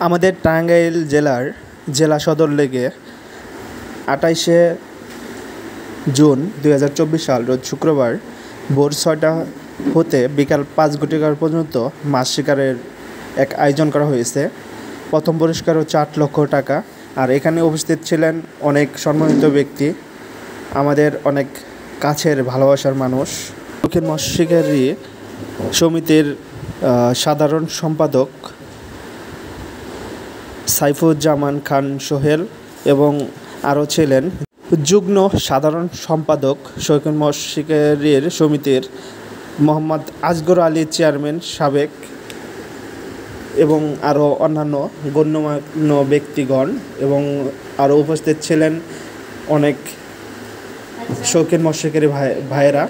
আমাদের টাঙ্গাইল জেলার জেলা সদর লেগে ২৮শে জুন ২০২৪ সাল রোজ শুক্রবার ভোর ৬টা হতে বিকাল ৫ ঘটিকা পর্যন্ত মাছ শিকারের এক আয়োজন করা হয়েছে। প্রথম পুরস্কার হচ্ছে ৮ লক্ষ টাকা। আর এখানে উপস্থিত ছিলেন অনেক সম্মানিত ব্যক্তি, আমাদের অনেক কাছের ভালোবাসার মানুষ। শৌখিন মাছ শিকারী সমিতির সাধারণ সম্পাদক সাইফুজ্জামান খান সোহেল এবং আরও ছিলেন যুগ্ম সাধারণ সম্পাদক শৌখিন মাছ শিকারী সমিতির মোহাম্মদ আসগর আলী চেয়ারম্যান সাবেক এবং আরও অন্যান্য গণ্যমান্য ব্যক্তিগণ, এবং আরও উপস্থিত ছিলেন অনেক শৌখিন মাছ শিকারী ভাইয়েরা।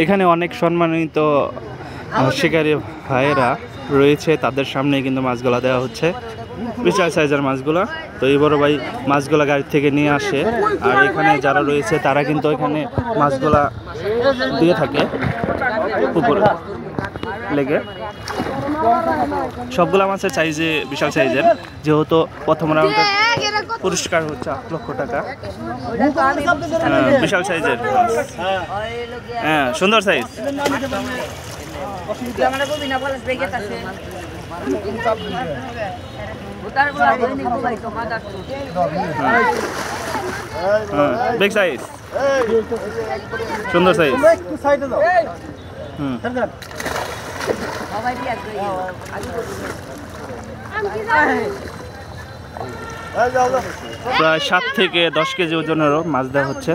এখানে অনেক সম্মানিত শিকারী ভাইয়েরা রয়েছে, তাদের সামনে কিন্তু মাছগুলা দেওয়া হচ্ছে, বিশাল সাইজের মাছগুলা। তো এই বড় ভাই মাছগুলা গাড়ি থেকে নিয়ে আসে, আর এখানে যারা রয়েছে তারা কিন্তু এখানে মাছগুলা দিয়ে থাকে পুকুরে লেগে। সবগুলা মাছের সাইজে বিশাল সাইজের, যেহেতু প্রথম রাউন্ডের পুরস্কার হচ্ছে ৮ লক্ষ টাকা। বিশাল সাইজের, হ্যাঁ সুন্দর সাইজ। বিগ সাইজ, সুন্দর সাইজ। প্রায় ৭ থেকে ১০ কেজি ওজনেরও মাছ দেওয়া হচ্ছে।